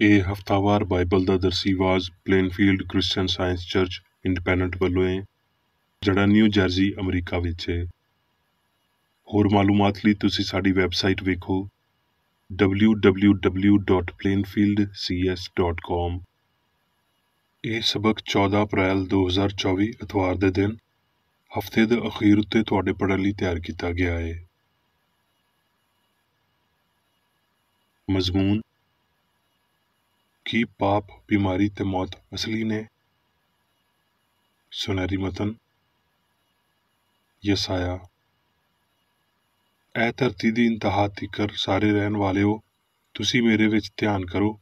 ਇਹ ਹਫ਼ਤਾਵਾਰ ਬਾਈਬਲ ਦਾ ਦਰਸੀ ਆਵਾਜ਼ ਪਲੇਨਫੀਲਡ Christian science church independent ਵੱਲੋਂ ਹੈ, ਜਿਹੜਾ ਨਿਊ ਜਰਸੀ, ਅਮਰੀਕਾ ਵਿੱਚ ਹੈ। ਹੋਰ ਮਾਲੂਮਾਤ ਲਈ ਤੁਸੀਂ ਸਾਡੀ ਵੈਬਸਾਈਟ ਵੇਖੋ www.plainfieldcs.com। ਇਹ ਸਬਕ 14 ਅਪ੍ਰੈਲ 2024 ਇਤਵਾਰ ਦੇ ਦਿਨ ਹਫ਼ਤੇ ਦੇ ਅਖੀਰ ਉੱਤੇ ਤੁਹਾਡੇ ਪੜ੍ਹਨ ਲਈ ਤਿਆਰ ਕੀਤਾ ਗਿਆ ਹੈ। ਮਜ਼ਮੂਨ: ਕੀ ਪਾਪ, ਬਿਮਾਰੀ ਤੇ ਮੌਤ ਅਸਲੀ ਨੇ? ਸੁਨਹਿਰੀ ਮਤਨ: ਯਸਾਇਆ: ਐ ਧਰਤੀ ਦੀ ਇੰਤਹਾ ਤੀਕਰ ਸਾਰੇ ਰਹਿਣ ਵਾਲਿਓ, ਤੁਸੀਂ ਮੇਰੇ ਵਿੱਚ ਧਿਆਨ ਕਰੋ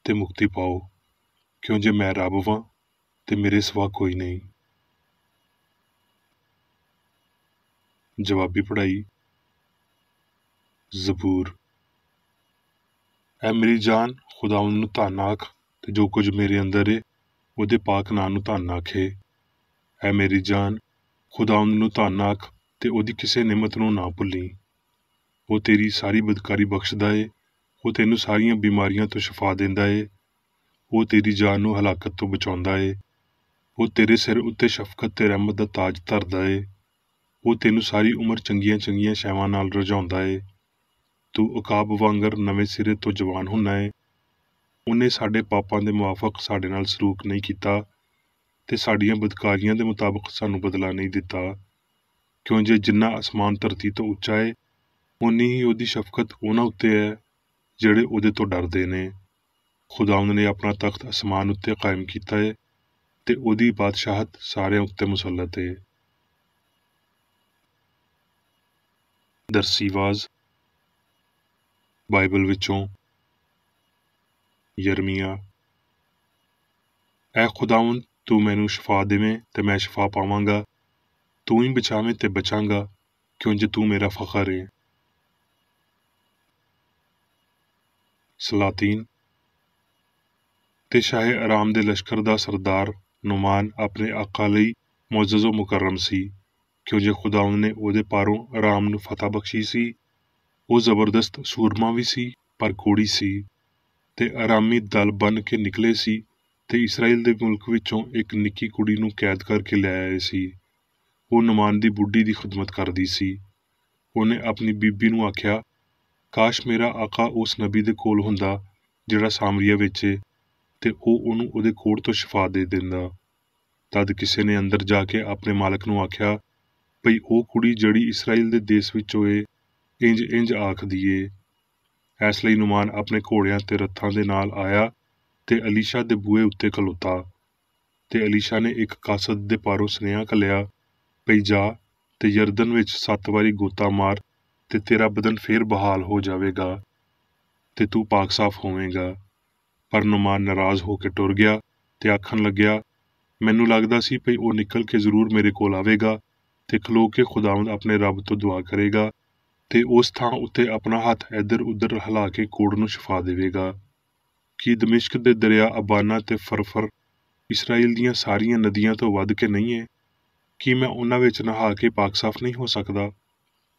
ਤੇ ਮੁਕਤੀ ਪਾਓ, ਕਿਉਂ ਜੇ ਮੈਂ ਰੱਬ ਵਾਂ ਤੇ ਮੇਰੇ ਸਿਵਾ ਕੋਈ ਨਹੀਂ। ਜਵਾਬੀ ਪੜ੍ਹਾਈ। ਜ਼ਬੂਰ: ਐ ਮੇਰੀ ਜਾਨ, ਖੁਦਾਵੰਦ ਨੂੰ ਧੰਨ ਆਖ ਤੇ ਜੋ ਕੁਝ ਮੇਰੇ ਅੰਦਰ ਏ ਉਹਦੇ ਪਾਕ ਨਾਂ ਨੂੰ ਧੰਨ ਆਖੇ। ਐ ਮੇਰੀ ਜਾਨ, ਖੁਦਾਵੰਦ ਨੂੰ ਧੰਨ ਆਖ ਤੇ ਉਹਦੀ ਕਿਸੇ ਨਿਮਤ ਨੂੰ ਨਾ ਭੁੱਲੀ। ਉਹ ਤੇਰੀ ਸਾਰੀ ਬਦਕਾਰੀ ਬਖਸ਼ਦਾ ਏ, ਉਹ ਤੈਨੂੰ ਸਾਰੀਆਂ ਬਿਮਾਰੀਆਂ ਤੋਂ ਸ਼ਿਫਾ ਦਿੰਦਾ ਏ, ਉਹ ਤੇਰੀ ਜਾਨ ਨੂੰ ਹਲਾਕਤ ਤੋਂ ਬਚਾਉਂਦਾ ਏ, ਉਹ ਤੇਰੇ ਸਿਰ ਉੱਤੇ ਸ਼ਫਕਤ ਤੇ ਰਹਿਮਤ ਦਾ ਤਾਜ ਧਰਦਾ ਏ, ਉਹ ਤੈਨੂੰ ਸਾਰੀ ਉਮਰ ਚੰਗੀਆਂ ਚੰਗੀਆਂ ਸ਼ੈਵਾਂ ਨਾਲ ਰਜਾਉਂਦਾ ਏ। ਤੂੰ ਉਕਾਬ ਵਾਂਗਰ ਨਵੇਂ ਸਿਰੇ ਤੋਂ ਜਵਾਨ ਹੁੰਨਾ ਏ। ਉਹਨੇ ਸਾਡੇ ਪਾਪਾਂ ਦੇ ਮੁਆਫਕ ਸਾਡੇ ਨਾਲ ਸਲੂਕ ਨਹੀਂ ਕੀਤਾ ਤੇ ਸਾਡੀਆਂ ਬਦਕਾਰੀਆਂ ਦੇ ਮੁਤਾਬਕ ਸਾਨੂੰ ਬਦਲਾ ਨਹੀਂ ਦਿੱਤਾ, ਕਿਉਂ ਜੇ ਜਿੰਨਾ ਅਸਮਾਨ ਧਰਤੀ ਤੋਂ ਉੱਚਾ ਏ, ਓਨੀ ਹੀ ਉਹਦੀ ਸ਼ਫਕਤ ਉਹਨਾਂ ਉੱਤੇ ਹੈ ਜਿਹੜੇ ਉਹਦੇ ਤੋਂ ਡਰਦੇ ਨੇ। ਖੁਦਾਵੰਦ ਨੇ ਆਪਣਾ ਤਖਤ ਅਸਮਾਨ ਉੱਤੇ ਕਾਇਮ ਕੀਤਾ ਏ ਤੇ ਉਹਦੀ ਬਾਦਸ਼ਾਹਤ ਸਾਰਿਆਂ ਉੱਤੇ ਮੁਸੱਲਤ ਏ। ਦਰਸੀ ਆਵਾਜ਼ ਬਾਈਬਲ ਵਿੱਚੋਂ ਯਰਮੀਆ: ਐ ਖੁਦਾਵੰਦ, ਤੂੰ ਮੈਨੂੰ ਸ਼ਿਫਾ ਦੇਵੇਂ ਤੇ ਮੈਂ ਸ਼ਿਫਾ ਪਾਵਾਂਗਾ, ਤੂੰ ਹੀ ਬਚਾਵੇਂ ਤੇ ਬਚਾਂਗਾ, ਕਿਉਂ ਜੇ ਤੂੰ ਮੇਰਾ ਫਖਰ ਏ। ਸਲਾਤੀਨ: ਤੇ ਸ਼ਾਹੇ ਆਰਾਮ ਦੇ ਲਸ਼ਕਰ ਦਾ ਸਰਦਾਰ ਨੁਮਾਨ ਆਪਣੇ ਆਕਾ ਲਈ ਮੁਅੱਜ਼ਜ਼ ਮੁਕਰਮ ਸੀ, ਕਿਉਂ ਜੇ ਖੁਦਾਵੰਦ ਨੇ ਉਹਦੇ ਪਾਰੋਂ ਆਰਾਮ ਨੂੰ ਫਤਹ ਬਖਸ਼ੀ ਸੀ। ਉਹ ਜ਼ਬਰਦਸਤ ਸੂਰਮਾ ਵੀ ਸੀ ਪਰ ਕੋੜੀ ਸੀ ਤੇ ਆਰਾਮੀ ਦਲ ਬਣ ਕੇ ਨਿਕਲੇ ਸੀ ਤੇ ਇਸਰਾਏਲ ਦੇ ਮੁਲਕ ਵਿੱਚੋਂ ਇੱਕ ਨਿੱਕੀ ਕੁੜੀ ਨੂੰ ਕੈਦ ਕਰਕੇ ਲੈ ਆਏ ਸੀ। ਉਹ ਨੁਮਾਨ ਦੀ ਬੁੱਢੀ ਦੀ ਖਿਦਮਤ ਕਰਦੀ ਸੀ। ਉਹਨੇ ਆਪਣੀ ਬੀਬੀ ਨੂੰ ਆਖਿਆ, ਕਾਸ਼ ਮੇਰਾ ਆਕਾ ਉਸ ਨਬੀ ਦੇ ਕੋਲ ਹੁੰਦਾ ਜਿਹੜਾ ਸਾਮਰੀਆ ਵਿੱਚ ਏ, ਤੇ ਉਹ ਉਹਨੂੰ ਉਹਦੇ ਕੋੜ ਤੋਂ ਸ਼ਿਫਾ ਦੇ ਦਿੰਦਾ। ਤਦ ਕਿਸੇ ਨੇ ਅੰਦਰ ਜਾ ਕੇ ਆਪਣੇ ਮਾਲਕ ਨੂੰ ਆਖਿਆ, ਭਈ ਉਹ ਕੁੜੀ ਜਿਹੜੀ ਇਸਰਾਏਲ ਦੇ ਦੇਸ਼ ਵਿੱਚੋਂ ਏ, ਇੰਜ ਆਖਦੀ ਏ। ਇਸ ਲਈ ਨੁਮਾਨ ਆਪਣੇ ਘੋੜਿਆਂ ਤੇ ਰੱਥਾਂ ਦੇ ਨਾਲ ਆਇਆ ਤੇ ਅਲੀਸ਼ਾ ਦੇ ਬੂਹੇ ਉੱਤੇ ਖਲੋਤਾ। ਤੇ ਅਲੀਸ਼ਾ ਨੇ ਇੱਕ ਕਾਸਦ ਦੇ ਪਾਰੋਂ ਸੁਨੇਹਾ ਘੱਲਿਆ, ਭਈ ਜਾ ਤੇ ਯਰਦਨ ਵਿੱਚ 7 ਵਾਰੀ ਗੋਤਾ ਮਾਰ ਤੇ ਤੇਰਾ ਬਦਨ ਫੇਰ ਬਹਾਲ ਹੋ ਜਾਵੇਗਾ ਤੇ ਤੂੰ ਪਾਕ ਸਾਫ਼ ਹੋਵੇਂਗਾ। ਪਰ ਨੁਮਾਨ ਨਾਰਾਜ਼ ਹੋ ਕੇ ਟੁਰ ਗਿਆ ਤੇ ਆਖਣ ਲੱਗਿਆ, ਮੈਨੂੰ ਲੱਗਦਾ ਸੀ ਭਈ ਉਹ ਨਿਕਲ ਕੇ ਜ਼ਰੂਰ ਮੇਰੇ ਕੋਲ ਆਵੇਗਾ ਤੇ ਖਲੋ ਕੇ ਖੁਦਾਵੰਦ ਆਪਣੇ ਰੱਬ ਤੋਂ ਦੁਆ ਕਰੇਗਾ ਤੇ ਉਸ ਥਾਂ ਉੱਤੇ ਆਪਣਾ ਹੱਥ ਇੱਧਰ ਉੱਧਰ ਹਿਲਾ ਕੇ ਕੋੜ ਨੂੰ ਸ਼ਿਫਾ ਦੇਵੇਗਾ। ਕੀ ਦਮਿਸ਼ਕ ਦੇ ਦਰਿਆ ਅਬਾਨਾ ਤੇ ਫਰਫਰ ਇਸਰਾਏਲ ਦੀਆਂ ਸਾਰੀਆਂ ਨਦੀਆਂ ਤੋਂ ਵੱਧ ਕੇ ਨਹੀਂ ਏ? ਕੀ ਮੈਂ ਉਹਨਾਂ ਵਿੱਚ ਨਹਾ ਕੇ ਪਾਕ ਸਾਫ਼ ਨਹੀਂ ਹੋ ਸਕਦਾ?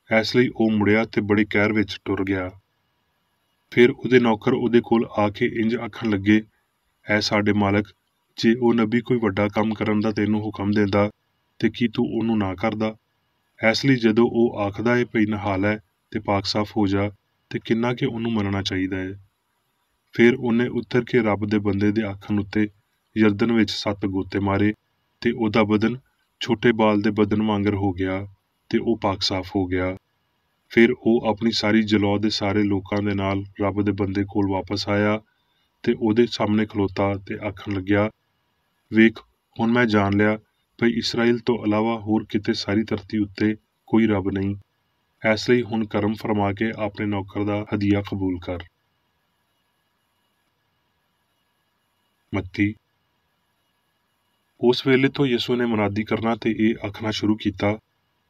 ਇਸ ਲਈ ਉਹ ਮੁੜਿਆ ਤੇ ਬੜੇ ਕਹਿਰ ਵਿੱਚ ਟੁਰ ਗਿਆ। ਫਿਰ ਉਹਦੇ ਨੌਕਰ ਉਹਦੇ ਕੋਲ ਆ ਕੇ ਇੰਜ ਆਖਣ ਲੱਗੇ, ਐ ਸਾਡੇ ਮਾਲਕ, ਜੇ ਉਹ ਨਬੀ ਕੋਈ ਵੱਡਾ ਕੰਮ ਕਰਨ ਦਾ ਤੈਨੂੰ ਹੁਕਮ ਦਿੰਦਾ ਤੇ ਕੀ ਤੂੰ ਉਹਨੂੰ ਨਾ ਕਰਦਾ? ਇਸ ਲਈ ਜਦੋਂ ਉਹ ਆਖਦਾ ਏ ਭਈ ਨਹਾ ਲੈ ਤੇ ਪਾਕ ਸਾਫ਼ ਹੋ ਜਾ, ਤੇ ਕਿੰਨਾ ਕਿ ਉਹਨੂੰ ਮੰਨਣਾ ਚਾਹੀਦਾ ਏ। ਫਿਰ ਉਹਨੇ ਉੱਤਰ ਕੇ ਰੱਬ ਦੇ ਬੰਦੇ ਦੇ ਆਖਣ ਉੱਤੇ ਯਰਦਨ ਵਿੱਚ 7 ਗੋਤੇ ਮਾਰੇ ਤੇ ਉਹਦਾ ਬਦਨ ਛੋਟੇ ਬਾਲ ਦੇ ਬਦਨ ਵਾਂਗਰ ਹੋ ਗਿਆ ਤੇ ਉਹ ਪਾਕ ਸਾਫ਼ ਹੋ ਗਿਆ। ਫਿਰ ਉਹ ਆਪਣੀ ਸਾਰੀ ਜਲੌ ਦੇ ਸਾਰੇ ਲੋਕਾਂ ਦੇ ਨਾਲ ਰੱਬ ਦੇ ਬੰਦੇ ਕੋਲ ਵਾਪਸ ਆਇਆ ਤੇ ਉਹਦੇ ਸਾਹਮਣੇ ਖਲੋਤਾ ਤੇ ਆਖਣ ਲੱਗਿਆ, ਵੇਖ, ਹੁਣ ਮੈਂ ਜਾਣ ਲਿਆ ਭਈ ਇਸਰਾਏਲ ਤੋਂ ਇਲਾਵਾ ਹੋਰ ਕਿਤੇ ਸਾਰੀ ਧਰਤੀ ਉੱਤੇ ਕੋਈ ਰੱਬ ਨਹੀਂ। ਇਸ ਲਈ ਹੁਣ ਕਰਮ ਫਰਮਾ ਕੇ ਆਪਣੇ ਨੌਕਰ ਦਾ ਹਦੀਆ ਕਬੂਲ ਕਰ। ਮੱਤੀ: ਉਸ ਵੇਲੇ ਤੋਂ ਯਿਸੂ ਨੇ ਮੁਨਾਦੀ ਕਰਨਾ ਤੇ ਇਹ ਆਖਣਾ ਸ਼ੁਰੂ ਕੀਤਾ,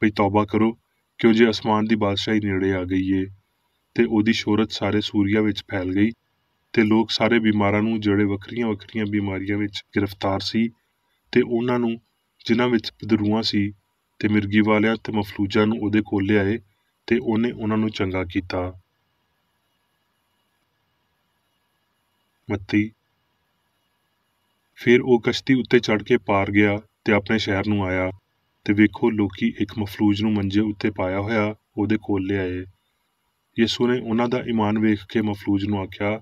ਭਈ ਤੌਬਾ ਕਰੋ, ਕਿਉਂ ਜੇ ਅਸਮਾਨ ਦੀ ਬਾਦਸ਼ਾਹੀ ਨੇੜੇ ਆ ਗਈ ਏ। ਤੇ ਉਹਦੀ ਸ਼ੋਹਰਤ ਸਾਰੇ ਸੂਰੀਆ ਵਿੱਚ ਫੈਲ ਗਈ ਤੇ ਲੋਕ ਸਾਰੇ ਬਿਮਾਰਾਂ ਨੂੰ, ਜਿਹੜੇ ਵੱਖਰੀਆਂ ਵੱਖਰੀਆਂ ਬਿਮਾਰੀਆਂ ਵਿੱਚ ਗ੍ਰਿਫਤਾਰ ਸੀ, ਤੇ ਉਹਨਾਂ ਨੂੰ ਜਿਨ੍ਹਾਂ ਵਿੱਚ ਬਦਰੂਆਂ ਸੀ ਤੇ ਮਿਰਗੀ ਵਾਲਿਆਂ ਤੇ ਮਫਲੂਜਾਂ ਨੂੰ ਉਹਦੇ ਕੋਲ ਲਿਆਏ ਤੇ ਉਹਨੇ ਉਹਨਾਂ ਨੂੰ ਚੰਗਾ ਕੀਤਾ। ਮੱਤੀ। ਫਿਰ ਉਹ ਕਸ਼ਤੀ ਉੱਤੇ ਚੜ੍ਹ ਕੇ ਪਾਰ ਗਿਆ ਤੇ ਆਪਣੇ ਸ਼ਹਿਰ ਨੂੰ ਆਇਆ, ਤੇ ਵੇਖੋ ਲੋਕੀ ਇੱਕ ਮਫਲੂਜ ਨੂੰ ਮੰਜੇ ਉੱਤੇ ਪਾਇਆ ਹੋਇਆ ਉਹਦੇ ਕੋਲ ਲਿਆਏ। ਯਿਸੂ ਨੇ ਉਹਨਾਂ ਦਾ ਈਮਾਨ ਵੇਖ ਕੇ ਮਫਲੂਜ ਨੂੰ ਆਖਿਆ,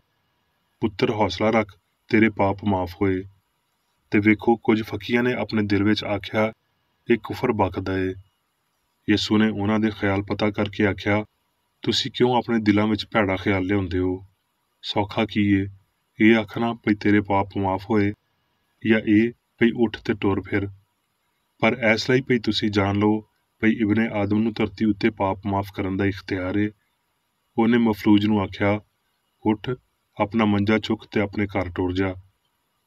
ਪੁੱਤਰ ਹੌਸਲਾ ਰੱਖ, ਤੇਰੇ ਪਾਪ ਮਾਫ਼ ਹੋਏ। ਤੇ ਵੇਖੋ ਕੁਝ ਫਕੀਆਂ ਨੇ ਆਪਣੇ ਦਿਲ ਵਿੱਚ ਆਖਿਆ, ਇਹ ਕੁਫਰ ਬਕਦਾ ਏ। ਯਿਸੂ ਨੇ ਉਹਨਾਂ ਦੇ ਖਿਆਲ ਪਤਾ ਕਰਕੇ ਆਖਿਆ, ਤੁਸੀਂ ਕਿਉਂ ਆਪਣੇ ਦਿਲਾਂ ਵਿੱਚ ਭੈੜਾ ਖਿਆਲ ਲਿਆਉਂਦੇ ਹੋ? ਸੌਖਾ ਕੀ ਏ, ਇਹ ਆਖਣਾ ਭਈ ਤੇਰੇ ਪਾਪ ਮਾਫ਼ ਹੋਏ, ਜਾਂ ਇਹ ਭਈ ਉੱਠ ਤੇ ਟੁਰ ਫਿਰ? ਪਰ ਇਸ ਲਈ ਭਈ ਤੁਸੀਂ ਜਾਣ ਲਓ ਭਈ ਇਬਨੇ ਆਦਮ ਨੂੰ ਧਰਤੀ ਉੱਤੇ ਪਾਪ ਮਾਫ਼ ਕਰਨ ਦਾ ਇਖਤਿਆਰ ਏ। ਉਹਨੇ ਮਫਲੂਜ ਨੂੰ ਆਖਿਆ, ਉੱਠ, ਆਪਣਾ ਮੰਜਾ ਚੁੱਕ ਤੇ ਆਪਣੇ ਘਰ ਟੁਰ ਜਾ।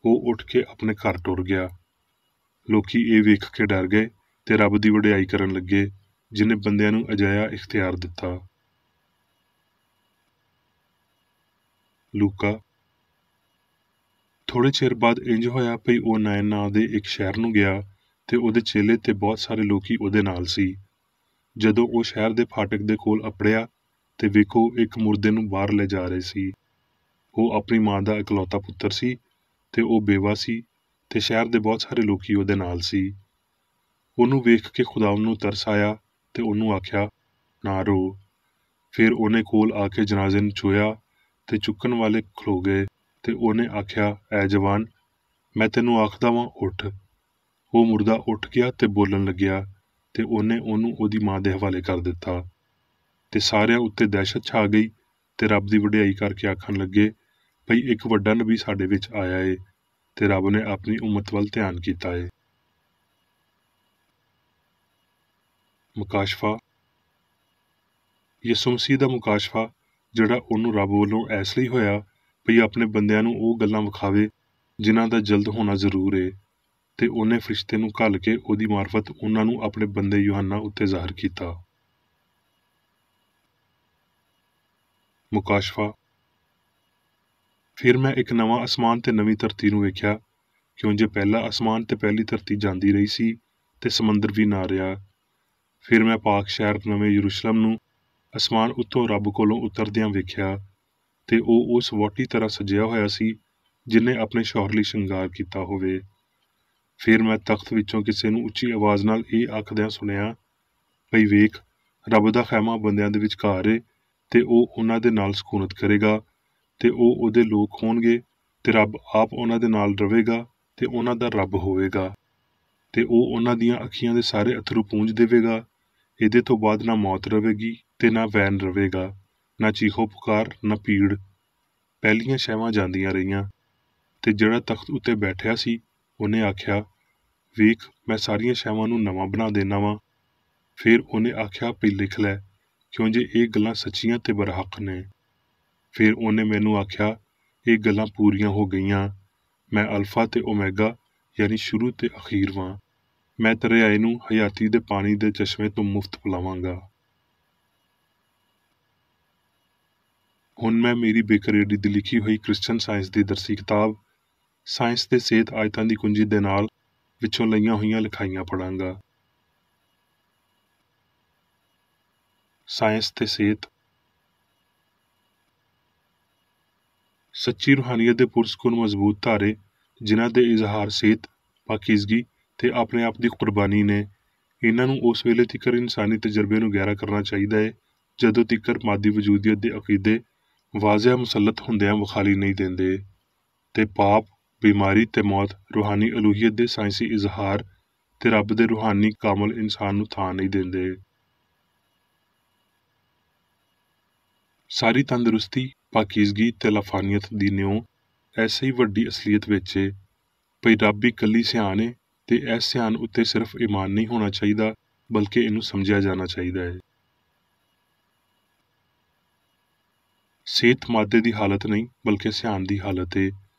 ਉਹ ਉੱਠ ਕੇ ਆਪਣੇ ਘਰ ਟੁਰ ਗਿਆ। ਲੋਕੀ ਇਹ ਵੇਖ ਕੇ ਡਰ ਗਏ ਤੇ ਰੱਬ ਦੀ ਵਡਿਆਈ ਕਰਨ ਲੱਗੇ, ਜਿਹਨੇ ਬੰਦਿਆਂ ਨੂੰ ਅਜਿਹਾ ਇਖਤਿਆਰ ਦਿੱਤਾ। ਲੂਕਾ। ਥੋੜੇ ਚਿਰ ਬਾਅਦ ਇੰਜ ਹੋਇਆ ਭਈ ਉਹ ਨਾਇਨ ਨਾਂ ਦੇ ਇੱਕ ਸ਼ਹਿਰ ਨੂੰ ਗਿਆ, ਤੇ ਉਹਦੇ ਚੇਲੇ ਤੇ ਬਹੁਤ ਸਾਰੇ ਲੋਕੀ ਉਹਦੇ ਨਾਲ ਸੀ। ਜਦੋਂ ਉਹ ਸ਼ਹਿਰ ਦੇ ਫਾਟਕ ਦੇ ਕੋਲ ਅੱਪੜਿਆ, ਤੇ ਵੇਖੋ ਇੱਕ ਮੁਰਦੇ ਨੂੰ ਬਾਹਰ ਲੈ ਜਾ ਰਹੇ ਸੀ। ਉਹ ਆਪਣੀ ਮਾਂ ਦਾ ਇਕਲੌਤਾ ਪੁੱਤਰ ਸੀ, ਤੇ ਉਹ ਬੇਵਾ ਸੀ, ਤੇ ਸ਼ਹਿਰ ਦੇ ਬਹੁਤ ਸਾਰੇ ਲੋਕੀ ਉਹਦੇ ਨਾਲ ਸੀ। ਉਹਨੂੰ ਵੇਖ ਕੇ ਖੁਦਾਵੰਦ ਨੂੰ ਤਰਸ ਆਇਆ, ਤੇ ਉਹਨੂੰ ਆਖਿਆ, ਨਾ ਰੋ। ਫਿਰ ਉਹਨੇ ਕੋਲ ਆ ਕੇ ਜਨਾਜ਼ੇ ਨੂੰ ਚੁੱਕਿਆ, ਤੇ ਚੁੱਕਣ ਵਾਲੇ ਖਲੋ ਗਏ, ਤੇ ਉਹਨੇ ਆਖਿਆ, ਐ ਜਵਾਨ, ਮੈਂ ਤੈਨੂੰ ਆਖਦਾ ਵਾਂ, ਉੱਠ। ਉਹ ਮੁਰਦਾ ਉੱਠ ਗਿਆ ਤੇ ਬੋਲਣ ਲੱਗਿਆ, ਤੇ ਉਹਨੇ ਉਹਨੂੰ ਉਹਦੀ ਮਾਂ ਦੇ ਹਵਾਲੇ ਕਰ ਦਿੱਤਾ। ਤੇ ਸਾਰਿਆਂ ਉੱਤੇ ਦਹਿਸ਼ਤ ਛਾ ਗਈ, ਤੇ ਰੱਬ ਦੀ ਵਡਿਆਈ ਕਰਕੇ ਆਖਣ ਲੱਗੇ, ਭਈ ਇੱਕ ਵੱਡਾ ਨਬੀ ਸਾਡੇ ਵਿੱਚ ਆਇਆ ਏ, ਤੇ ਰੱਬ ਨੇ ਆਪਣੀ ਉਮਤ ਵੱਲ ਧਿਆਨ ਕੀਤਾ ਏ। ਮੁਕਾਸ਼ਫਾ। ਯਿਸੂ ਮਸੀਹ ਦਾ ਮੁਕਾਸ਼ਫਾ, ਜਿਹੜਾ ਉਹਨੂੰ ਰੱਬ ਵੱਲੋਂ ਇਸ ਲਈ ਹੋਇਆ ਭਈ ਆਪਣੇ ਬੰਦਿਆਂ ਨੂੰ ਉਹ ਗੱਲਾਂ ਵਿਖਾਵੇ ਜਿਨ੍ਹਾਂ ਦਾ ਜਲਦ ਹੋਣਾ ਜ਼ਰੂਰ ਏ, ਤੇ ਉਹਨੇ ਫਰਿਸ਼ਤੇ ਨੂੰ ਘੱਲ ਕੇ ਉਹਦੀ ਮਾਰਫਤ ਉਹਨਾਂ ਨੂੰ ਆਪਣੇ ਬੰਦੇ ਯੂਹੰਨਾ ਉੱਤੇ ਜ਼ਾਹਰ ਕੀਤਾ। ਮੁਕਾਸ਼ਫਾ। ਫਿਰ ਮੈਂ ਇੱਕ ਨਵਾਂ ਅਸਮਾਨ ਤੇ ਨਵੀਂ ਧਰਤੀ ਨੂੰ ਵੇਖਿਆ, ਕਿਉਂ ਜੇ ਪਹਿਲਾ ਅਸਮਾਨ ਤੇ ਪਹਿਲੀ ਧਰਤੀ ਜਾਂਦੀ ਰਹੀ ਸੀ, ਤੇ ਸਮੁੰਦਰ ਵੀ ਨਾ ਰਿਹਾ। ਫਿਰ ਮੈਂ ਪਾਕ ਸ਼ਹਿਰ ਨਵੇਂ ਯਰੂਸ਼ਲਮ ਨੂੰ ਅਸਮਾਨ ਉੱਤੋਂ ਰੱਬ ਕੋਲੋਂ ਉਤਰਦਿਆਂ ਵੇਖਿਆ, ਤੇ ਉਹ ਉਸ ਵਹੁਟੀ ਤਰ੍ਹਾਂ ਸਜਿਆ ਹੋਇਆ ਸੀ, ਜਿਹਨੇ ਆਪਣੇ ਸ਼ੌਹਰ ਲਈ ਸ਼ਿੰਗਾਰ ਕੀਤਾ ਹੋਵੇ। ਫਿਰ ਮੈਂ ਤਖਤ ਵਿੱਚੋਂ ਕਿਸੇ ਨੂੰ ਉੱਚੀ ਆਵਾਜ਼ ਨਾਲ ਇਹ ਆਖਦਿਆਂ ਸੁਣਿਆ, ਭਈ ਵੇਖ, ਰੱਬ ਦਾ ਖੈਮਾ ਬੰਦਿਆਂ ਦੇ ਵਿਚਕਾਰ ਏ, ਤੇ ਉਹ ਉਹਨਾਂ ਦੇ ਨਾਲ ਸਕੂਨਤ ਕਰੇਗਾ, ਤੇ ਉਹ ਉਹਦੇ ਲੋਕ ਹੋਣਗੇ, ਤੇ ਰੱਬ ਆਪ ਉਹਨਾਂ ਦੇ ਨਾਲ ਰਵੇਗਾ, ਤੇ ਉਹਨਾਂ ਦਾ ਰੱਬ ਹੋਵੇਗਾ। ਤੇ ਉਹ ਉਹਨਾਂ ਦੀਆਂ ਅੱਖੀਆਂ ਦੇ ਸਾਰੇ ਅਥਰੂ ਪੂੰਝ ਦੇਵੇਗਾ। ਇਹਦੇ ਤੋਂ ਬਾਅਦ ਨਾ ਮੌਤ ਰਵੇਗੀ, ਤੇ ਨਾ ਵੈਨ ਰਵੇਗਾ, ਨਾ ਚੀਖੋ ਪੁਕਾਰ, ਨਾ ਪੀੜ। ਪਹਿਲੀਆਂ ਸ਼ੈਵਾਂ ਜਾਂਦੀਆਂ ਰਹੀਆਂ। ਤੇ ਜਿਹੜਾ ਤਖਤ ਉੱਤੇ ਬੈਠਿਆ ਸੀ, ਉਹਨੇ ਆਖਿਆ, ਵੇਖ, ਮੈਂ ਸਾਰੀਆਂ ਸ਼ੈਵਾਂ ਨੂੰ ਨਵਾਂ ਬਣਾ ਦੇਣਾ ਵਾਂ। ਫਿਰ ਉਹਨੇ ਆਖਿਆ, ਭਈ ਲਿਖ ਲੈ, ਕਿਉਂ ਜੇ ਇਹ ਗੱਲਾਂ ਸੱਚੀਆਂ ਤੇ ਬਰਹੱਕ ਨੇ। ਫਿਰ ਉਹਨੇ ਮੈਨੂੰ ਆਖਿਆ, ਇਹ ਗੱਲਾਂ ਪੂਰੀਆਂ ਹੋ ਗਈਆਂ। ਮੈਂ ਅਲਫਾ ਤੇ ਓਮੈਗਾ, ਯਾਨੀ ਸ਼ੁਰੂ ਤੇ ਅਖੀਰ ਵਾਂ। ਮੈਂ ਦਰਿਆਏ ਨੂੰ ਹਯਾਤੀ ਦੇ ਪਾਣੀ ਦੇ ਚਸ਼ਮੇ ਤੋਂ ਮੁਫਤ ਪਿਲਾਵਾਂਗਾ। ਹੁਣ ਮੈਂ ਮੇਰੀ ਬੇਕਰੇਡੀ ਦੀ ਲਿਖੀ ਹੋਈ ਕ੍ਰਿਸਚਨ ਸਾਇੰਸ ਦੀ ਦਰਸੀ ਕਿਤਾਬ ਸਾਇੰਸ ਤੇ ਸਿਹਤ ਆਇਤਾਂ ਦੀ ਕੁੰਜੀ ਦੇ ਨਾਲ ਵਿੱਚੋਂ ਲਈਆਂ ਹੋਈਆਂ ਲਿਖਾਈਆਂ ਪੜਾਂਗਾ। ਸਾਇੰਸ ਤੇ ਸਿਹਤ। ਸੱਚੀ ਰੂਹਾਨੀਅਤ ਦੇ ਪੁਰਸਕੂਨ ਮਜ਼ਬੂਤ ਧਾਰੇ, ਜਿਨ੍ਹਾਂ ਦੇ ਇਜ਼ਹਾਰ ਸਿਹਤ, ਪਾਕੀਜ਼ਗੀ ਤੇ ਆਪਣੇ ਆਪ ਦੀ ਕੁਰਬਾਨੀ ਨੇ, ਇਹਨਾਂ ਨੂੰ ਉਸ ਵੇਲੇ ਤੀਕਰ ਇਨਸਾਨੀ ਤਜਰਬੇ ਨੂੰ ਗਹਿਰਾ ਕਰਨਾ ਚਾਹੀਦਾ ਹੈ ਜਦੋਂ ਤੀਕਰ ਮਾਦੀ ਵਜੂਦੀਅਤ ਦੇ ਅਕੀਦੇ ਵਾਜ਼ਿਆ ਮੁਸੱਲਤ ਹੁੰਦਿਆਂ ਵਿਖਾਲੀ ਨਹੀਂ ਦਿੰਦੇ, ਤੇ ਪਾਪ, ਬਿਮਾਰੀ ਤੇ ਮੌਤ ਰੂਹਾਨੀ ਅਲੂਹੀਅਤ ਦੇ ਸਾਇੰਸੀ ਇਜ਼ਹਾਰ ਤੇ ਰੱਬ ਦੇ ਰੂਹਾਨੀ ਕਾਮਲ ਇਨਸਾਨ ਨੂੰ ਥਾਂ ਨਹੀਂ ਦਿੰਦੇ। ਸਾਰੀ ਤੰਦਰੁਸਤੀ, ਪਾਕੀਜ਼ਗੀ ਤੇ ਲਾਫਾਨੀਅਤ ਦੀ ਨਿਉ ਐਸੇ ਹੀ ਵੱਡੀ ਅਸਲੀਅਤ ਵਿੱਚ ਏ, ਭਈ ਰੱਬ ਹੀ ਇਕੱਲੀ ਸਿਆਣ ਏ, ਤੇ ਇਸ ਸਿਆਣ ਉੱਤੇ ਸਿਰਫ ਈਮਾਨ ਨਹੀਂ ਹੋਣਾ ਚਾਹੀਦਾ, ਬਲਕਿ ਇਹਨੂੰ ਸਮਝਿਆ ਜਾਣਾ ਚਾਹੀਦਾ ਹੈ। ਸਿਹਤ ਮਾਦੇ ਦੀ ਹਾਲਤ ਨਹੀਂ, ਬਲਕਿ ਸਿਆਣ ਦੀ ਹਾਲਤ ਏ,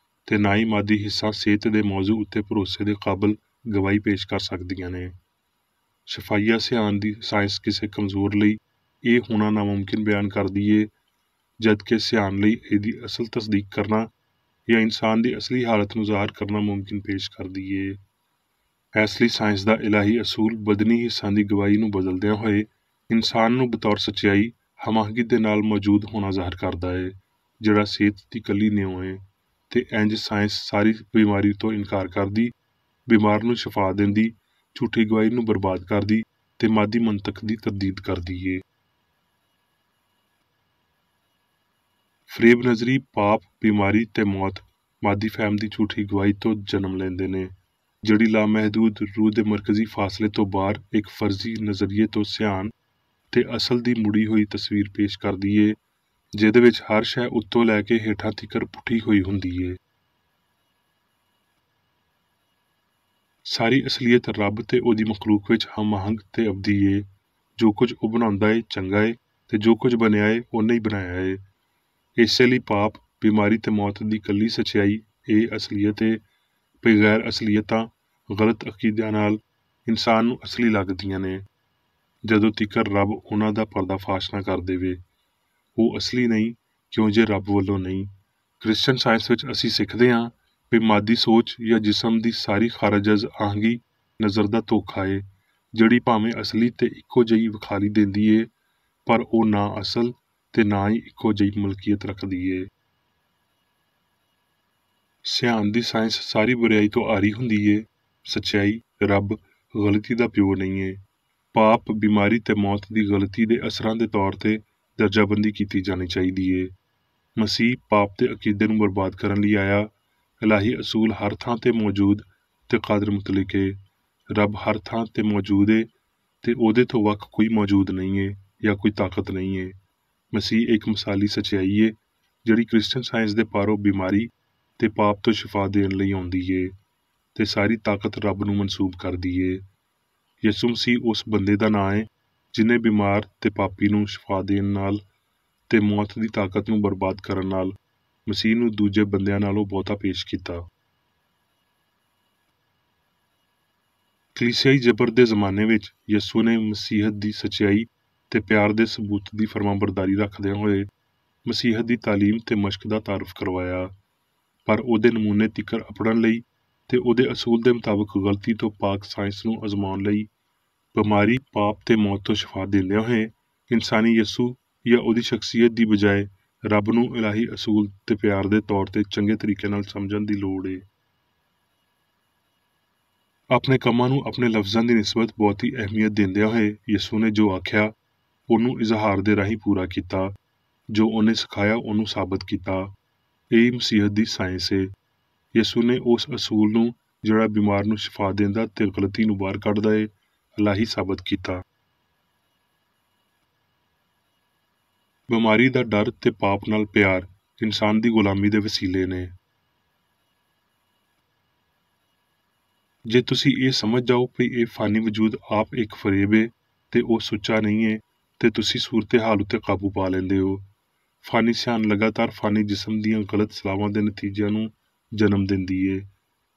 ਤੇ ਨਾ ਹੀ ਮਾਦੀ ਹਿੱਸਾ ਸਿਹਤ ਦੇ ਮੌਜੂ ਉੱਤੇ ਭਰੋਸੇ ਦੇ ਕਾਬਲ ਗਵਾਹੀ ਪੇਸ਼ ਕਰ ਸਕਦੀਆਂ ਨੇ। ਸ਼ਫਾਈਆ ਸਿਆਣ ਦੀ ਸਾਇੰਸ ਕਿਸੇ ਕਮਜ਼ੋਰ ਲਈ ਇਹ ਹੋਣਾ ਨਾਮੁਮਕਿਨ ਬਿਆਨ ਕਰਦੀ ਏ, ਜਦਕਿ ਸਿਆਣ ਲਈ ਇਹਦੀ ਅਸਲ ਤਸਦੀਕ ਕਰਨਾ ਜਾਂ ਇਨਸਾਨ ਦੀ ਅਸਲੀ ਹਾਲਤ ਨੂੰ ਜ਼ਾਹਰ ਕਰਨਾ ਮੁਮਕਿਨ ਪੇਸ਼ ਕਰਦੀ ਏ। ਇਸ ਲਈ ਸਾਇੰਸ ਦਾ ਇਲਾਹੀ ਅਸੂਲ ਬਦਨੀ ਹਿੱਸਾਂ ਦੀ ਗਵਾਹੀ ਨੂੰ ਬਦਲਦਿਆਂ ਹੋਏ ਇਨਸਾਨ ਨੂੰ ਬਤੌਰ ਸੱਚਾਈ ਹਮਾਹਗੀ ਦੇ ਨਾਲ ਮੌਜੂਦ ਹੋਣਾ ਜ਼ਾਹਰ ਕਰਦਾ ਏ, ਜਿਹੜਾ ਸਿਹਤ ਦੀ ਇਕੱਲੀ ਨਿਉ ਏ, ਤੇ इंज साइंस सारी बीमारी तो इनकार करदी, बीमार नूं शिफा दिंदी, झूठी गवाही नूं बर्बाद करदी ते मादी मंतक दी तरदीद करदी ਏ। फरेब नज़री, पाप, बीमारी ते मौत मादी फहम दी झूठी गवाही तो जन्म लेंदे ने, जिहड़ी लामहदूद रूह दे मरकजी फासले तो बाहर एक फर्जी नज़रिए तो सियान ते असल दी मुड़ी होई तस्वीर पेश करदी ਏ, जिहदे विच हर शै उत्तों लैके हेठां तिकर पुठी होई हुंदी ਏ। सारी असलीयत रब ते ओहदी मखलूक विच हम-आहंग ते अबदी ਏ। जो कुछ ਉਹ ਬਣਾਉਂਦਾ ਏ ਚੰਗਾ ਏ ਤੇ ਜੋ ਕੁਝ ਬਣਿਆ ਏ ਉਹਨੇ ਹੀ ਬਣਾਇਆ ਏ। ਇਸੇ ਲਈ ਪਾਪ, बीमारी ते मौत ਦੀ ਕੱਲੀ ਸੱਚਾਈ ਇਹ ਅਸਲੀਅਤ ਏ। ਬਗੈਰ ਅਸਲੀਅਤਾਂ, ਗਲਤ ਅਕੀਦਿਆਂ ਨਾਲ ਇਨਸਾਨ ਨੂੰ ਅਸਲੀ ਲੱਗਦੀਆਂ ਨੇ। ਜਦੋਂ ਤੀਕਰ ਰੱਬ ਉਹਨਾਂ ਦਾ ਪਰਦਾਫਾਸ਼ ਨਾ ਕਰ ਦੇਵੇ, ਉਹ ਅਸਲੀ ਨਹੀਂ ਕਿਉਂ ਜੇ ਰੱਬ ਵੱਲੋਂ ਨਹੀਂ। ਕ੍ਰਿਸਚਨ ਸਾਇੰਸ ਵਿੱਚ ਅਸੀਂ ਸਿੱਖਦੇ ਹਾਂ ਵੀ ਮਾਦੀ ਸੋਚ ਜਾਂ ਜਿਸਮ ਦੀ ਸਾਰੀ ਖਾਰਜ ਆਹੰਗੀ ਨਜ਼ਰ ਦਾ ਧੋਖਾ ਏ, ਜਿਹੜੀ ਭਾਵੇਂ ਅਸਲੀ ਤੇ ਇੱਕੋ ਜਿਹੀ ਵਿਖਾਲੀ ਦਿੰਦੀ ਏ, ਪਰ ਉਹ ਨਾ ਅਸਲ ਤੇ ਨਾ ਹੀ ਇੱਕੋ ਜਿਹੀ ਮਲਕੀਅਤ ਰੱਖਦੀ ਏ। ਸਿਆਣ ਦੀ ਸਾਇੰਸ ਸਾਰੀ ਬੁਰਾਈ ਤੋਂ ਆਰੀ ਹੁੰਦੀ ਏ। ਸੱਚਾਈ, ਰੱਬ, ਗਲਤੀ ਦਾ ਪਿਓ ਨਹੀਂ ਏ। ਪਾਪ, बीमारी ਤੇ ਮੌਤ ਦੀ ਗਲਤੀ ਦੇ ਅਸਰਾਂ ਦੇ ਤੌਰ ਤੇ ਦਰਜਾਬੰਦੀ ਕੀਤੀ ਜਾਣੀ ਚਾਹੀਦੀ ਏ। ਮਸੀਹ ਪਾਪ ਦੇ ਅਕੀਦੇ ਨੂੰ ਬਰਬਾਦ ਕਰਨ ਲਈ ਆਇਆ। ਇਲਾਹੀ ਅਸੂਲ ਹਰ ਥਾਂ ਤੇ ਮੌਜੂਦ ਤੇ ਕਾਦਰ ਮੁਤਲਕ ਏ। ਰੱਬ ਹਰ ਥਾਂ ਤੇ ਮੌਜੂਦ ਏ ਤੇ ਉਹਦੇ ਤੋਂ ਵੱਖ ਕੋਈ ਮੌਜੂਦ ਨਹੀਂ ਏ ਜਾਂ ਕੋਈ ਤਾਕਤ ਨਹੀਂ ਏ। ਮਸੀਹ ਇੱਕ ਮਿਸਾਲੀ ਸੱਚਾਈ ਏ, ਜਿਹੜੀ ਕ੍ਰਿਸਚਨ ਸਾਇੰਸ ਦੇ ਪਾਰੋਂ बीमारी ਤੇ ਪਾਪ ਤੋਂ ਸ਼ਿਫਾ ਦੇਣ ਲਈ ਆਉਂਦੀ ਏ ਤੇ ਸਾਰੀ ਤਾਕਤ ਰੱਬ ਨੂੰ ਮਨਸੂਬ ਕਰਦੀ ਏ। ਯਿਸੂ ਮਸੀਹ ਉਸ ਬੰਦੇ ਦਾ ਨਾਂ ਏ ਜਿਨੇ बीमार ਤੇ ਪਾਪੀ ਨੂੰ ਸ਼ਿਫਾ ਦੇਣ ਨਾਲ ਤੇ ਮੌਤ ਦੀ ਤਾਕਤ ਨੂੰ ਬਰਬਾਦ ਕਰਨ ਨਾਲ ਮਸੀਹ ਨੂੰ ਦੂਜੇ ਬੰਦਿਆਂ ਨਾਲੋਂ ਬਹੁਤਾ ਪੇਸ਼ ਕੀਤਾ। ਕਲੀਸਿਆਈ ਜ਼ਬਰ ਦੇ ਜ਼ਮਾਨੇ ਵਿੱਚ ਯਿਸੂ ਨੇ ਮਸੀਹਤ ਦੀ ਸੱਚਾਈ ਤੇ ਪਿਆਰ ਦੇ ਸਬੂਤ ਦੀ ਫਰਮਾਬਰਦਾਰੀ ਰੱਖਦਿਆਂ ਹੋਏ ਮਸੀਹਤ ਦੀ ਤਾਲੀਮ ਤੇ ਮਸ਼ਕ ਦਾ ਤਾਰਫ ਕਰਵਾਇਆ, ਪਰ ਉਹਦੇ ਨਮੂਨੇ ਤਿੱਕਰ ਅਪੜਨ ਲਈ ਤੇ ਉਹਦੇ ਅਸੂਲ ਦੇ ਮੁਤਾਬਕ ਗਲਤੀ ਤੋਂ ਪਾਕ ਸਾਇੰਸ ਨੂੰ ਅਜ਼ਮਾਉਣ ਲਈ बीमारी, पाप ਤੇ ਮੌਤ ਤੋਂ ਸ਼ਿਫਾ ਦਿੰਦਿਆਂ ਹੋਏ ਇਨਸਾਨੀ ਯਿਸੂ ਜਾਂ ਉਹਦੀ ਸ਼ਖਸੀਅਤ ਦੀ ਬਜਾਏ ਰੱਬ ਨੂੰ ਇਲਾਹੀ ਅਸੂਲ ਤੇ ਪਿਆਰ ਦੇ ਤੌਰ ਤੇ ਚੰਗੇ ਤਰੀਕੇ ਨਾਲ ਸਮਝਣ ਦੀ ਲੋੜ ਏ। ਆਪਣੇ ਕੰਮਾਂ ਨੂੰ ਆਪਣੇ ਲਫ਼ਜ਼ਾਂ ਦੀ ਨਿਸਬਤ ਬਹੁਤੀ ਅਹਿਮੀਅਤ ਦਿੰਦਿਆਂ ਹੋਏ ਯਿਸੂ ਨੇ ਜੋ ਆਖਿਆ ਉਹਨੂੰ ਇਜ਼ਹਾਰ ਦੇ ਰਾਹੀਂ ਪੂਰਾ ਕੀਤਾ, ਜੋ ਉਹਨੇ ਸਿਖਾਇਆ ਉਹਨੂੰ ਸਾਬਤ ਕੀਤਾ। ਇਹ ਮਸੀਹਤ ਦੀ ਸਾਇੰਸ ਏ। ਯਿਸੂ ਨੇ ਉਸ ਅਸੂਲ ਨੂੰ ਜਿਹੜਾ बीमार ਨੂੰ ਸ਼ਿਫਾ ਦਿੰਦਾ ਤੇ ਗਲਤੀ ਨੂੰ ਬਾਹਰ ਕੱਢਦਾ ਏ ਇਲਾਹੀ ਸਾਬਤ ਕੀਤਾ। बीमारी ਦਾ ਡਰ ਤੇ ਪਾਪ ਨਾਲ ਪਿਆਰ ਇਨਸਾਨ ਦੀ ਗੁਲਾਮੀ ਦੇ ਵਸੀਲੇ ਨੇ। ਜੇ ਤੁਸੀਂ ਇਹ ਸਮਝ ਜਾਓ ਕਿ ਇਹ ਫਾਨੀ ਵਜੂਦ ਆਪ ਇੱਕ ਫਰੇਬ ਏ ਤੇ ਉਹ ਸੁੱਚਾ ਨਹੀਂ ਏ ਤੇ ਤੁਸੀਂ ਸੂਰਤ ਹਾਲ ਉੱਤੇ ਕਾਬੂ ਪਾ ਲੈਂਦੇ ਹੋ। ਫਾਨੀ ਸਿਆਣ ਲਗਾਤਾਰ ਫਾਨੀ ਜਿਸਮ ਦੀਆਂ ਗਲਤ ਸਲਾਹਾਂ ਦੇ ਨਤੀਜਿਆਂ ਨੂੰ ਜਨਮ ਦਿੰਦੀ ਏ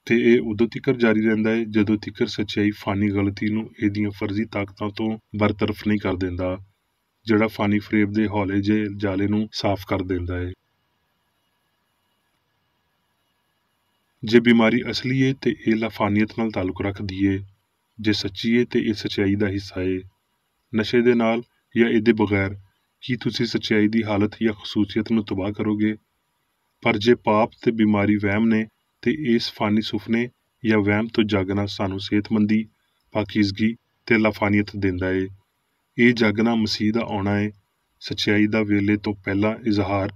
ਤੇ ਇਹ ਉਦੋਂ ਤੀਕਰ ਜਾਰੀ ਰਹਿੰਦਾ ਏ ਜਦੋਂ ਤੀਕਰ ਸੱਚਾਈ ਫਾਨੀ ਗਲਤੀ ਨੂੰ ਇਹਦੀਆਂ ਫਰਜ਼ੀ ਤਾਕਤਾਂ ਤੋਂ ਬਰਤਰਫ ਨਹੀਂ ਕਰ ਦਿੰਦਾ, ਜਿਹੜਾ ਫਾਨੀ ਫਰੇਬ ਦੇ ਹੌਲੇ ਜਿਹੇ ਜਾਲੇ ਨੂੰ ਸਾਫ਼ ਕਰ ਦਿੰਦਾ ਏ। ਜੇ बीमारी ਅਸਲੀ ਏ ਤੇ ਇਹ ਲਾਫਾਨੀਅਤ ਨਾਲ ਤਾਲੁਕ ਰੱਖਦੀ ਏ, ਜੇ ਸੱਚੀ ਏ ਤੇ ਇਹ ਸੱਚਾਈ ਦਾ ਹਿੱਸਾ ਏ। ਨਸ਼ੇ ਦੇ ਨਾਲ ਜਾਂ ਇਹਦੇ ਬਗੈਰ ਕੀ ਤੁਸੀਂ ਸੱਚਾਈ ਦੀ ਹਾਲਤ ਜਾਂ ਖਸੂਸੀਅਤ ਨੂੰ ਤਬਾਹ ਕਰੋਗੇ? ਪਰ ਜੇ ਪਾਪ ਤੇ बीमारी ਵਹਿਮ ਨੇ ਤੇ ਇਸ ਫਾਨੀ ਸੁਪਨੇ ਜਾਂ ਵਹਿਮ ਤੋਂ ਜਾਗਣਾ ਸਾਨੂੰ ਸਿਹਤਮੰਦੀ, ਪਾਕੀਜ਼ਗੀ ਤੇ ਲਾਫਾਨੀਅਤ ਦਿੰਦਾ ਏ। ਇਹ ਜਾਗਣਾ ਮਸੀਹ ਦਾ ਆਉਣਾ ਏ, ਸੱਚਾਈ ਦਾ ਵੇਲੇ ਤੋਂ ਪਹਿਲਾਂ ਇਜ਼ਹਾਰ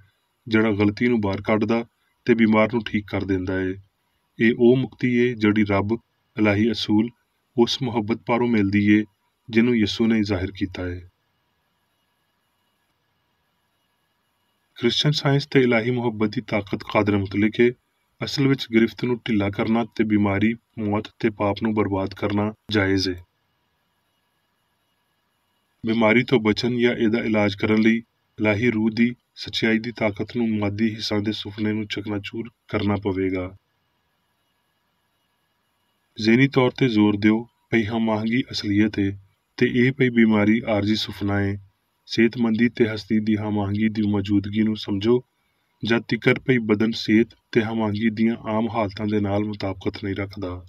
ਜਿਹੜਾ ਗਲਤੀ ਨੂੰ ਬਾਹਰ ਕੱਢਦਾ ਤੇ बीमार ਨੂੰ ਠੀਕ ਕਰ ਦਿੰਦਾ ਏ। ਇਹ ਉਹ ਮੁਕਤੀ ਏ ਜਿਹੜੀ ਰੱਬ, ਇਲਾਹੀ ਅਸੂਲ, ਉਸ ਮੁਹੱਬਤ ਪਾਰੋਂ ਮਿਲਦੀ ਏ ਜਿਹਨੂੰ ਯਿਸੂ ਨੇ ਜ਼ਾਹਿਰ ਕੀਤਾ ਏ। ਕ੍ਰਿਸਚਨ ਸਾਇੰਸ ਤੇ ਇਲਾਹੀ ਮੁਹੱਬਤ ਦੀ ਤਾਕਤ ਕਾਦਰ ਮੁਤਲਕ ਏ। ਅਸਲ ਵਿੱਚ ਗ੍ਰਿਫਤ ਨੂੰ ਢਿੱਲਾ ਕਰਨਾ ਤੇ बीमारी, ਮੌਤ ਤੇ ਪਾਪ ਨੂੰ ਬਰਬਾਦ ਕਰਨਾ ਜਾਇਜ਼ ਏ। बीमारी ਤੋਂ ਬਚਣ ਜਾਂ ਇਹਦਾ ਇਲਾਜ ਕਰਨ ਲਈ ਇਲਾਹੀ ਰੂਹ ਦੀ ਸੱਚਾਈ ਦੀ ਤਾਕਤ ਨੂੰ ਮਾਦੀ ਹਿੱਸਾਂ ਦੇ ਸੁਪਨੇ ਨੂੰ ਚਕਨਾਚੂਰ ਕਰਨਾ ਪਵੇਗਾ। ਜ਼ਹਿਨੀ ਤੌਰ ਤੇ ਜ਼ੋਰ ਦਿਓ ਪਈ ਹਮ-आहंगी ਅਸਲੀਅਤ ਏ ਤੇ ਇਹ ਪਈ बीमारी ਆਰਜ਼ੀ ਸੁਪਨਾ ਏ। ਸਿਹਤਮੰਦੀ ਤੇ ਹਸਤੀ ਦੀ ਹਮ-आहंगी ਦੀ ਮੌਜੂਦਗੀ ਨੂੰ ਸਮਝੋ ਜਦ ਤੀਕਰ ਪਈ ਬਦਨ ਸਿਹਤ ਤੇ ਹਮ-आहंगी ਦੀਆਂ ਆਮ ਹਾਲਤਾਂ ਦੇ ਨਾਲ ਮੁਤਾਬਕਤ ਨਹੀਂ ਰੱਖਦਾ।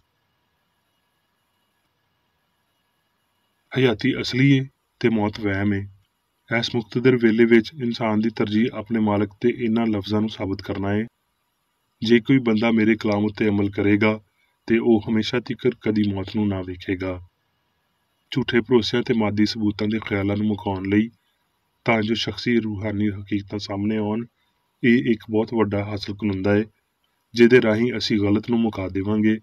ਹਯਾਤੀ ਅਸਲੀ ਏ ਤੇ ਮੌਤ ਵਹਿਮ ਏ। ਇਸ ਮੁਕਤਦਰ ਵੇਲੇ ਵਿੱਚ ਇਨਸਾਨ ਦੀ ਤਰਜੀਹ ਆਪਣੇ ਮਾਲਕ ਤੇ ਇਹਨਾਂ ਲਫ਼ਜ਼ਾਂ ਨੂੰ ਸਾਬਤ ਕਰਨਾ ਏ, ਜੇ ਕੋਈ ਬੰਦਾ ਮੇਰੇ ਕਲਾਮ ਉੱਤੇ ਅਮਲ ਕਰੇਗਾ ਤੇ ਉਹ ਹਮੇਸ਼ਾ ਤੀਕਰ ਕਦੀ ਮੌਤ ਨੂੰ ਨਾ ਵੇਖੇਗਾ। ਝੂਠੇ ਭਰੋਸਿਆਂ ਤੇ ਮਾਦੀ ਸਬੂਤਾਂ ਦੇ ਖਿਆਲਾਂ ਨੂੰ ਮੁਕਾਉਣ ਲਈ ਤਾਂ ਜੋ ਸ਼ਖਸੀ ਰੂਹਾਨੀ ਹਕੀਕਤਾਂ ਸਾਹਮਣੇ ਆਉਣ, ਇਹ ਇੱਕ ਬਹੁਤ ਵੱਡਾ ਹਾਸਲ ਕੁਨੰਦਾ ਹੈ ਜਿਹਦੇ ਰਾਹੀਂ ਅਸੀਂ ਗਲਤ ਨੂੰ ਮੁਕਾ ਦੇਵਾਂਗੇ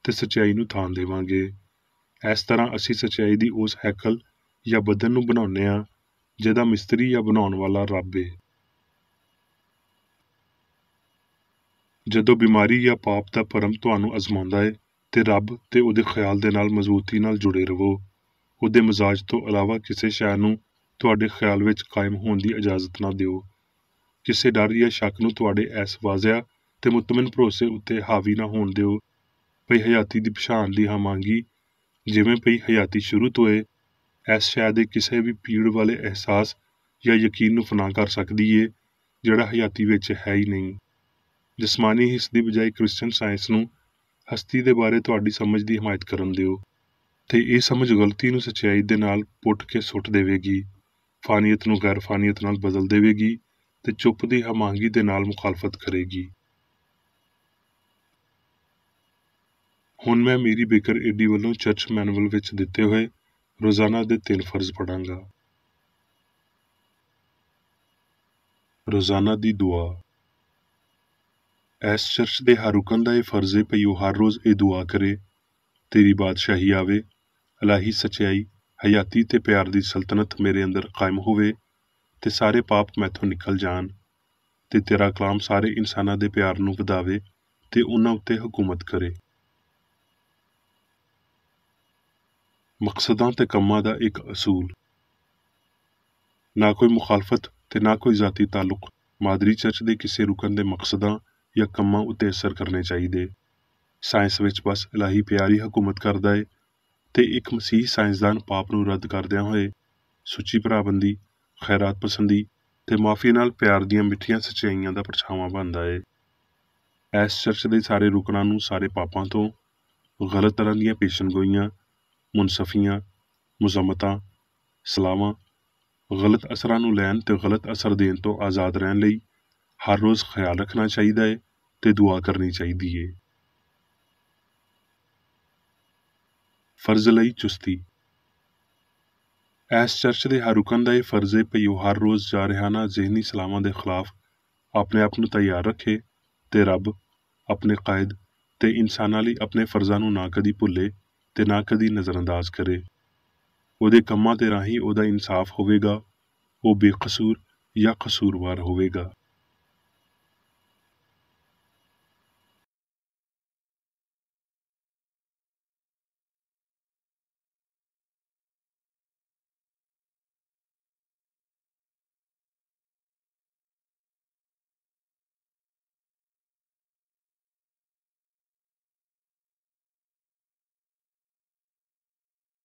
ਤੇ ਸੱਚਾਈ ਨੂੰ ਥਾਂ ਦੇਵਾਂਗੇ। ਇਸ ਤਰ੍ਹਾਂ ਅਸੀਂ ਸੱਚਾਈ ਦੀ ਉਸ ਹੈਕਲ ਜਾਂ ਬਦਨ ਨੂੰ ਬਣਾਉਂਦੇ ਹਾਂ ਜਿਹਦਾ ਮਿਸਤਰੀ ਜਾਂ ਬਣਾਉਣ ਵਾਲਾ ਰੱਬ ਹੈ। ਜਦੋਂ ਬਿਮਾਰੀ ਜਾਂ ਪਾਪ ਦਾ ਭਰਮ ਤੁਹਾਨੂੰ ਅਜ਼ਮਾਉਂਦਾ ਹੈ ਤੇ ਰੱਬ ਤੇ ਉਹਦੇ ਖਿਆਲ ਦੇ ਨਾਲ ਮਜ਼ਬੂਤੀ ਨਾਲ ਜੁੜੇ ਰਹੋ। ਉਹਦੇ ਮਜ਼ਾਜ ਤੋਂ ਇਲਾਵਾ ਕਿਸੇ ਸ਼ੈ ਨੂੰ ਤੁਹਾਡੇ ਖਿਆਲ ਵਿੱਚ ਕਾਇਮ ਹੋਣ ਦੀ ਇਜਾਜ਼ਤ ਨਾ ਦਿਓ। ਕਿਸੇ ਡਰ ਜਾਂ ਸ਼ੱਕ ਨੂੰ ਤੁਹਾਡੇ ਇਸ ਵਾਜ਼ਿਆ ਤੇ ਮੁਤਮਿਨ ਭਰੋਸੇ ਉੱਤੇ ਹਾਵੀ ਨਾ ਹੋਣ ਦਿਓ ਭਈ ਹਯਾਤੀ ਦੀ ਪਛਾਣ ਦੀ ਹਾਮਾਂਗੀ ਜਿਵੇਂ ਭਈ ਹਯਾਤੀ ਸ਼ੁਰੂ ਤੋਂ ਹੈ, ਇਸ ਸ਼ੈ ਦੇ ਕਿਸੇ ਵੀ ਪੀੜ ਵਾਲੇ ਅਹਿਸਾਸ ਜਾਂ ਯਕੀਨ ਨੂੰ ਫਨਾ ਕਰ ਸਕਦੀ ਏ ਜਿਹੜਾ ਹਯਾਤੀ ਵਿੱਚ ਹੈ ਹੀ ਨਹੀਂ। ਜਿਸਮਾਨੀ ਹਿੱਸ ਦੀ ਬਜਾਏ ਕ੍ਰਿਸਚਨ ਸਾਇੰਸ ਨੂੰ ਹਸਤੀ ਦੇ ਬਾਰੇ ਤੁਹਾਡੀ ਸਮਝ ਦੀ ਹਮਾਇਤ ਕਰਨ ਦਿਓ ਤੇ ਇਹ ਸਮਝ ਗਲਤੀ ਨੂੰ ਸੱਚਾਈ ਦੇ ਨਾਲ ਪੁੱਟ ਕੇ ਸੁੱਟ ਦੇਵੇਗੀ, ਫਾਨੀਅਤ ਨੂੰ ਗੈਰ ਫਾਨੀਅਤ ਨਾਲ ਬਦਲ ਦੇਵੇਗੀ ਤੇ ਚੁੱਪ ਦੀ ਹਮਾਂਗੀ ਦੇ ਨਾਲ ਮੁਖਾਲਫਤ ਕਰੇਗੀ। ਹੁਣ ਮੈਂ ਮੀਰੀ ਬੇਕਰ ਏਡੀ ਵੱਲੋਂ ਚਰਚ ਮੈਨੂਅਲ ਵਿੱਚ ਦਿੱਤੇ ਹੋਏ ਰੋਜ਼ਾਨਾ ਦੇ 3 ਫਰਜ਼ ਪੜਾਂਗਾ। ਰੋਜ਼ਾਨਾ ਦੀ ਦੁਆ। ਇਸ ਚਰਚ ਦੇ ਹਰ ਰੁਕਨ ਦਾ ਇਹ ਫਰਜ਼ ਹੈ ਭਈ ਉਹ ਹਰ ਰੋਜ਼ ਇਹ ਦੁਆ ਕਰੇ, ਤੇਰੀ ਬਾਦਸ਼ਾਹੀ ਆਵੇ, ਇਲਾਹੀ ਸੱਚਾਈ, ਹਯਾਤੀ ਤੇ ਪਿਆਰ ਦੀ ਸਲਤਨਤ ਮੇਰੇ ਅੰਦਰ ਕਾਇਮ ਹੋਵੇ ਤੇ ਸਾਰੇ ਪਾਪ ਮੈਥੋਂ ਨਿਕਲ ਜਾਣ ਤੇ ਤੇਰਾ ਕਲਾਮ ਸਾਰੇ ਇਨਸਾਨਾਂ ਦੇ ਪਿਆਰ ਨੂੰ ਵਧਾਵੇ ਤੇ ਉਹਨਾਂ ਉੱਤੇ ਹਕੂਮਤ ਕਰੇ। ਮਕਸਦਾਂ ਤੇ ਕੰਮਾਂ ਦਾ ਇੱਕ ਅਸੂਲ। ਨਾ ਕੋਈ ਮੁਖਾਲਫਤ ਤੇ ਨਾ ਕੋਈ ਜ਼ਾਤੀ ਤਾਲੁਕ ਮਾਦਰੀ ਚਰਚ ਦੇ ਕਿਸੇ ਰੁਕਨ ਦੇ ਮਕਸਦਾਂ ਜਾਂ ਕੰਮਾਂ ਉੱਤੇ ਅਸਰ ਕਰਨੇ ਚਾਹੀਦੇ। ਸਾਇੰਸ ਵਿੱਚ ਬਸ ਇਲਾਹੀ ਪਿਆਰ ਹੀ ਹਕੂਮਤ ਕਰਦਾ ਹੈ ਤੇ ਇੱਕ ਮਸੀਹ ਸਾਇੰਸਦਾਨ ਪਾਪ ਨੂੰ ਰੱਦ ਕਰਦਿਆਂ ਹੋਏ ਸੁੱਚੀ ਭਰਾਬੰਦੀ, ਖੈਰਾਤ ਪਸੰਦੀ ਤੇ ਮਾਫੀ ਨਾਲ ਪਿਆਰ ਦੀਆਂ ਮਿੱਠੀਆਂ ਸੱਚਾਈਆਂ ਦਾ ਪਰਛਾਵਾਂ ਬਣਦਾ ਹੈ। ਇਸ ਚਰਚ ਦੇ ਸਾਰੇ ਰੁਕਨਾਂ ਨੂੰ ਸਾਰੇ ਪਾਪਾਂ ਤੋਂ, ਗਲਤ ਤਰ੍ਹਾਂ ਦੀਆਂ ਪੇਸ਼ਨਗੋਈਆਂ, ਮੁਨਸਫੀਆਂ, ਮੁਜ਼ਮਤਾਂ, ਸਲਾਵਾਂ, ਗਲਤ ਅਸਰਾਂ ਨੂੰ ਲੈਣ ਤੇ ਗਲਤ ਅਸਰ ਦੇਣ ਤੋਂ ਆਜ਼ਾਦ ਰਹਿਣ ਲਈ ਹਰ ਰੋਜ਼ ਖਿਆਲ ਰੱਖਣਾ ਚਾਹੀਦਾ ਹੈ ਤੇ ਦੁਆ ਕਰਨੀ ਚਾਹੀਦੀ ਹੈ। ਫਰਜ਼ ਲਈ ਚੁਸਤੀ। ਇਸ ਚਰਚ ਦੇ ਹਰ ਰੁਕਨ ਦਾ ਇਹ ਫਰਜ਼ ਹੈ ਭਈ ਉਹ ਹਰ ਰੋਜ਼ ਜਾਰਹਾਨਾ ਜ਼ਿਹਨੀ ਸਲਾਮਾਂ ਦੇ ਖਿਲਾਫ ਆਪਣੇ ਆਪ ਨੂੰ ਤਿਆਰ ਰੱਖੇ ਤੇ ਰੱਬ, ਆਪਣੇ ਕਾਇਦ ਤੇ ਇਨਸਾਨਾਂ ਲਈ ਆਪਣੇ ਫਰਜ਼ਾਂ ਨੂੰ ਨਾ ਕਦੀ ਭੁੱਲੇ ਤੇ ਨਾ ਕਦੀ ਨਜ਼ਰਅੰਦਾਜ਼ ਕਰੇ। ਉਹਦੇ ਕੰਮਾਂ ਦੇ ਰਾਹੀਂ ਉਹਦਾ ਇਨਸਾਫ ਹੋਵੇਗਾ, ਉਹ ਬੇਕਸੂਰ ਜਾਂ ਕਸੂਰਵਾਰ ਹੋਵੇਗਾ।